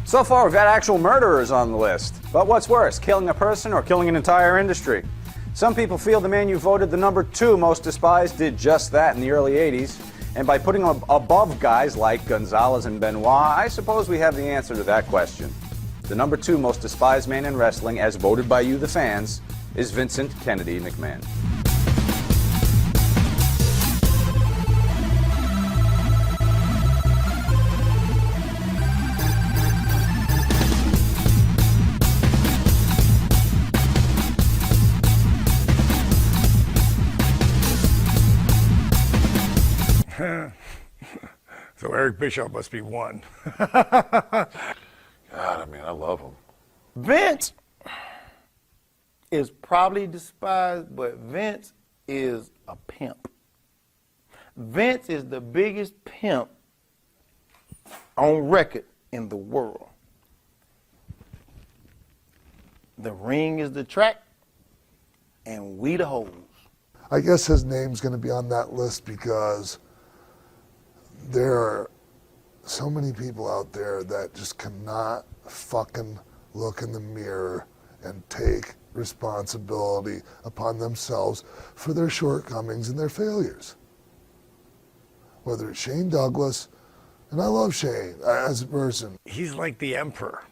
So far, we've had actual murderers on the list. But what's worse, killing a person or killing an entire industry? Some people feel the man you voted the number 2 most despised did just that in the early 80s. And by putting him above guys like Gonzalez and Benoit, I suppose we have the answer to that question. The number 2 most despised man in wrestling, as voted by you, the fans, is Vincent Kennedy McMahon. So Eric Bischoff must be 1. God, I mean, I love him. Vince is probably despised, but Vince is a pimp. Vince is the biggest pimp on record in the world. The ring is the track, and we the hoes. I guess his name's going to be on that list because there are so many people out there that just cannot fucking look in the mirror and take responsibility upon themselves for their shortcomings and their failures. Whether it's Shane Douglas, and I love Shane as a person. He's like the emperor,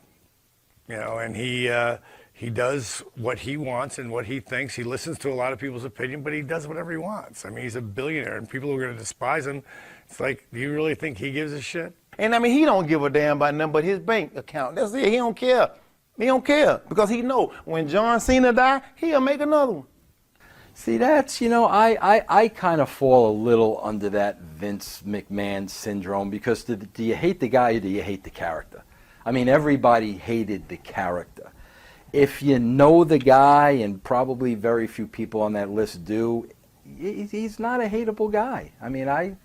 you know, and he does what he wants and what he thinks. He listens to a lot of people's opinion, but he does whatever he wants. I mean, he's a billionaire, and people are going to despise him. It's like, do you really think he gives a shit? And I mean, he don't give a damn about nothing but his bank account. That's it. He don't care. He don't care because he know when John Cena die, he'll make another one. See, that's, you know, I kind of fall a little under that Vince McMahon syndrome because do you hate the guy or do you hate the character? I mean, everybody hated the character. If you know the guy, and probably very few people on that list do, he's not a hateable guy. I mean, I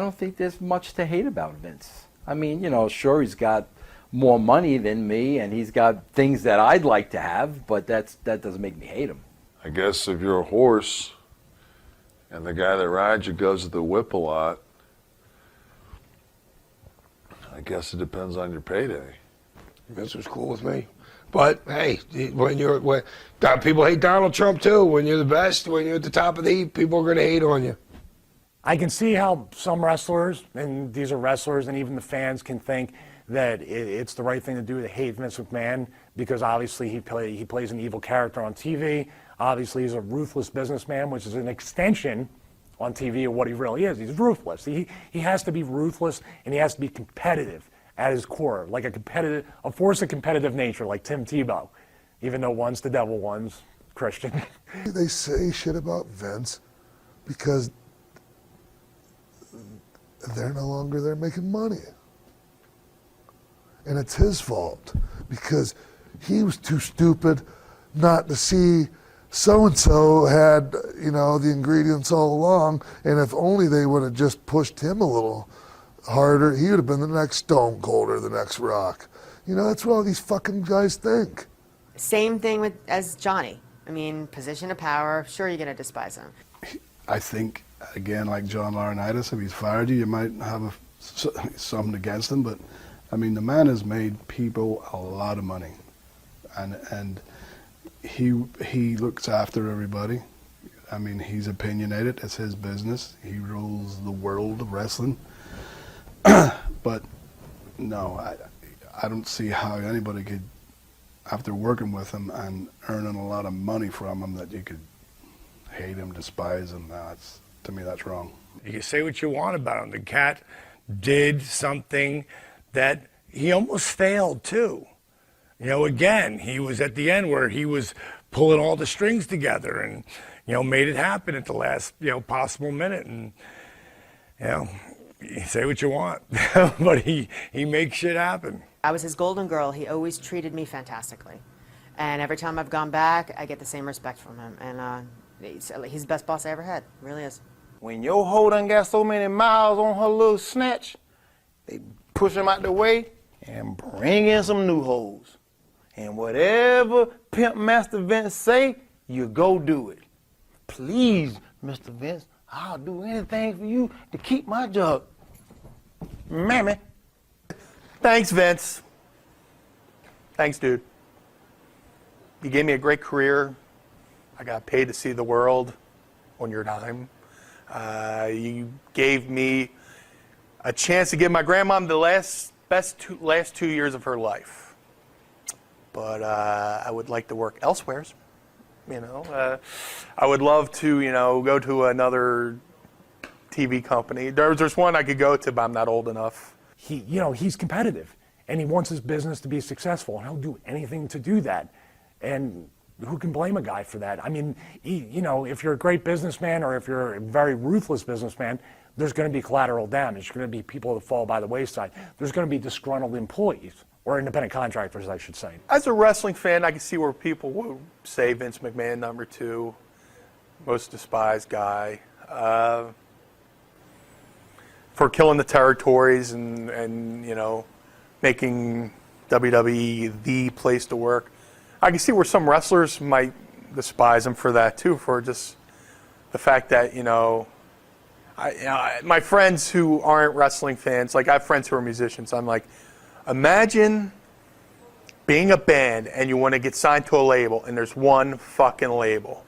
don't think there's much to hate about Vince. I mean, you know, sure, he's got more money than me, and he's got things that I'd like to have, but that doesn't make me hate him. I guess if you're a horse and the guy that rides you goes to the whip a lot, I guess it depends on your payday. Vince was cool with me. But hey, when people hate Donald Trump too. When you're the best, when you're at the top of the heap, people are going to hate on you. I can see how some wrestlers, and these are wrestlers, and even the fans can think that it's the right thing to do to hate Vince McMahon because obviously he plays an evil character on TV. Obviously, he's a ruthless businessman, which is an extension on TV of what he really is. He's ruthless. He has to be ruthless, and he has to be competitive at his core, like a force of competitive nature, like Tim Tebow, even though one's the devil, one's Christian. They say shit about Vince because they're no longer there making money. And it's his fault because he was too stupid not to see so-and-so had, you know, the ingredients all along, and if only they would have just pushed him a little harder, he would have been the next Stone Cold or the next Rock. You know, that's what all these fucking guys think. Same thing as Johnny. I mean, position of power, sure you're going to despise him. I think, again, like John Laurinaitis, if he's fired you, you might have something against him, but I mean, the man has made people a lot of money, and he looks after everybody. I mean, he's opinionated. It's his business. He rules the world of wrestling. But no, I don't see how anybody could, after working with him and earning a lot of money from him, that you could hate him, despise him. To me, that's wrong. You can say what you want about him. The cat did something that he almost failed too. You know, again, he was at the end where he was pulling all the strings together and, you know, made it happen at the last, you know, possible minute. And, you know, you say what you want, but he makes shit happen. I was his golden girl. He always treated me fantastically. And every time I've gone back, I get the same respect from him. And he's the best boss I ever had, really is. When your hoe done got so many miles on her little snatch, they push him out the way and bring in some new hoes. And whatever Pimp Master Vince say, you go do it. Please, Mr. Vince, I'll do anything for you to keep my job. Mammy. Thanks, Vince. Thanks, dude. You gave me a great career. I got paid to see the world on your dime. You gave me a chance to give my grandmom the last 2 years of her life. But I would like to work elsewhere. You know, I would love to, you know, go to another TV company. There's one I could go to, but I'm not old enough. He's competitive, and he wants his business to be successful, and he'll do anything to do that. And who can blame a guy for that? I mean, if you're a great businessman or if you're a very ruthless businessman, there's going to be collateral damage. There's going to be people that fall by the wayside. There's going to be disgruntled employees, or independent contractors, I should say. As a wrestling fan, I can see where people would say Vince McMahon, number 2, most despised guy, for killing the territories and making WWE the place to work. I can see where some wrestlers might despise him for that too, for just the fact that my friends who aren't wrestling fans, like I have friends who are musicians. I'm like, imagine being a band and you want to get signed to a label, and there's one fucking label.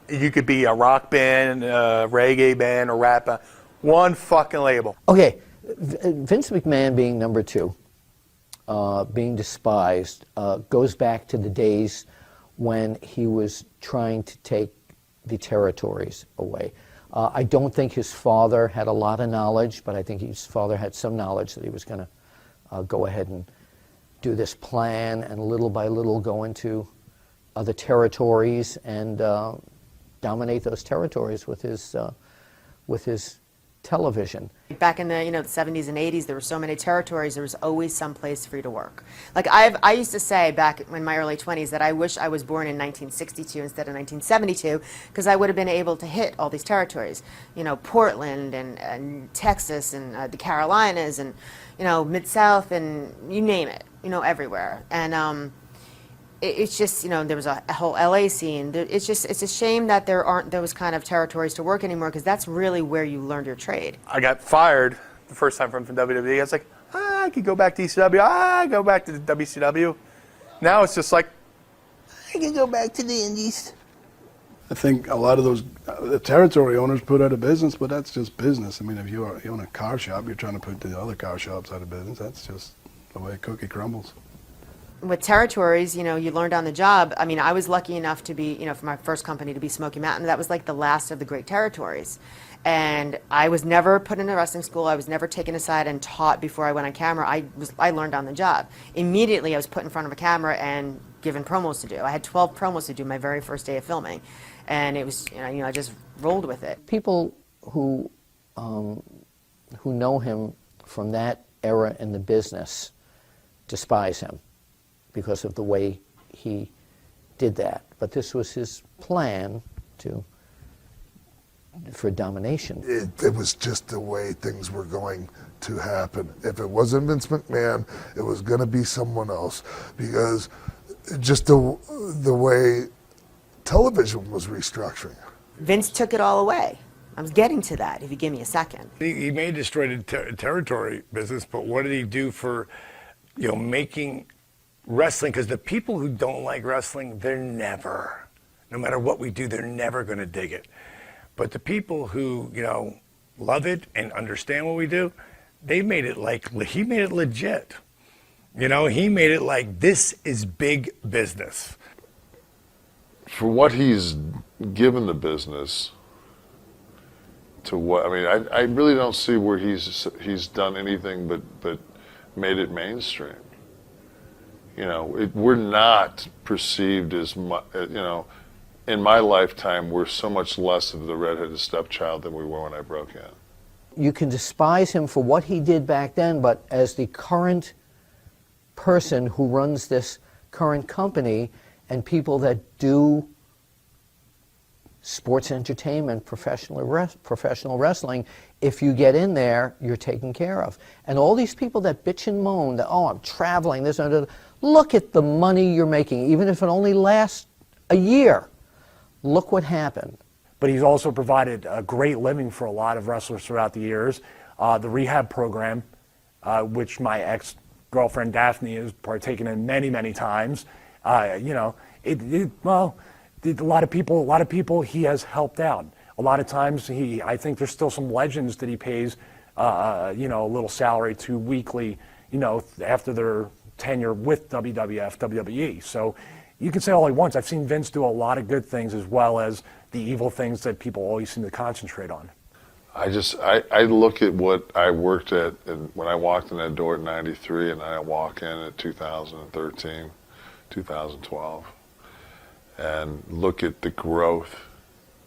You could be a rock band, a reggae band, a rap band. One fucking label. Okay, Vince McMahon being number 2, being despised, goes back to the days when he was trying to take the territories away. I don't think his father had a lot of knowledge, but I think his father had some knowledge that he was going to go ahead and do this plan, and little by little go into other territories and dominate those territories with his television. Back in the the 70s and 80s, there were so many territories. There was always some place for you to work. Like I used to say back in my early 20s that I wish I was born in 1962 instead of 1972, because I would have been able to hit all these territories. Portland and Texas and the Carolinas and Mid-South and you name it. Everywhere. And it's just, there was a whole LA scene. It's a shame that there aren't those kind of territories to work anymore, because that's really where you learned your trade. I got fired the first time from WWE. I was like, I could go back to ECW. Go back to the WCW. Now it's just like, I can go back to the Indies. I think a lot of those the territory owners put out of business, but that's just business. I mean, if you own a car shop, you're trying to put the other car shops out of business. That's just the way a cookie crumbles. With territories, you learned on the job. I mean, I was lucky enough to be, for my first company to be Smoky Mountain. That was like the last of the great territories. And I was never put in a wrestling school. I was never taken aside and taught before I went on camera. I learned on the job. Immediately, I was put in front of a camera and given promos to do. I had 12 promos to do my very first day of filming. And it was, I just rolled with it. People who know him from that era in the business despise him because of the way he did that. But this was his plan for domination. It was just the way things were going to happen. If it wasn't Vince McMahon, it was going to be someone else, because just the way television was restructuring. Vince took it all away. I was getting to that, if you give me a second. He may have destroyed the territory business, but what did he do for, making wrestling? Because the people who don't like wrestling, they're never, no matter what we do, they're never going to dig it. But the people who, love it and understand what we do, they made it he made it legit. He made it like, this is big business. For what he's given the business, I really don't see where he's done anything but made it mainstream. We're not perceived as much, in my lifetime, we're so much less of the redheaded stepchild than we were when I broke in. You can despise him for what he did back then, but as the current person who runs this current company and people that do sports entertainment, professional wrestling, if you get in there, you're taken care of. And all these people that bitch and moan that, I'm traveling, this and that, look at the money you're making, even if it only lasts a year. Look what happened. But he's also provided a great living for a lot of wrestlers throughout the years. The rehab program which my ex-girlfriend Daphne has partaken in many, many times. You know, a lot of people he has helped out. A lot of times I think there's still some legends that he pays, you know, a little salary to weekly, you know, after their tenure with WWF, WWE. So you can say all he wants. I've seen Vince do a lot of good things as well as the evil things that people always seem to concentrate on. I look at what I worked at and when I walked in that door at 93 and I walk in at 2013, 2012, and look at the growth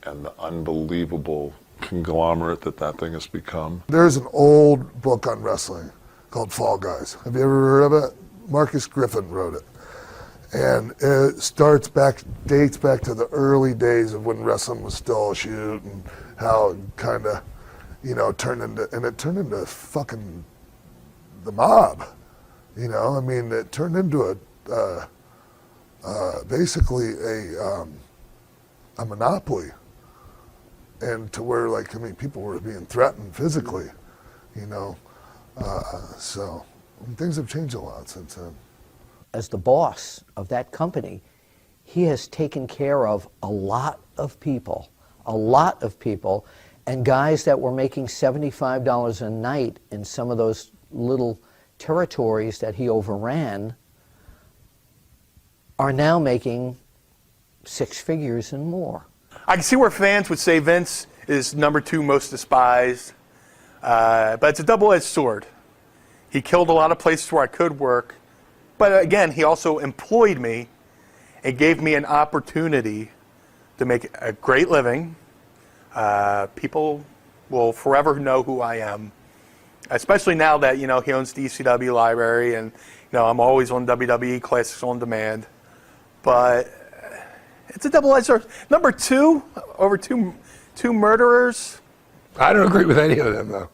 and the unbelievable conglomerate that thing has become. There's an old book on wrestling called Fall Guys. Have you ever heard of it? Marcus Griffin wrote it. And it dates back to the early days of when wrestling was still a shoot and how it kind of, you know, turned into fucking the mob. You know, I mean, it turned into basically a monopoly. And to where, like, I mean, people were being threatened physically, you know. So things have changed a lot since then. As the boss of that company, he has taken care of a lot of people, and guys that were making $75 a night in some of those little territories that he overran are now making 6 figures and more. I can see where fans would say Vince is #2 most despised, but it's a double-edged sword. He killed a lot of places where I could work, but again, he also employed me and gave me an opportunity to make a great living. People will forever know who I am, especially now that, you know, he owns the ECW library and, you know, I'm always on WWE Classics on Demand. But it's a double-edged sword. #2 over two murderers. I don't agree with any of them, though.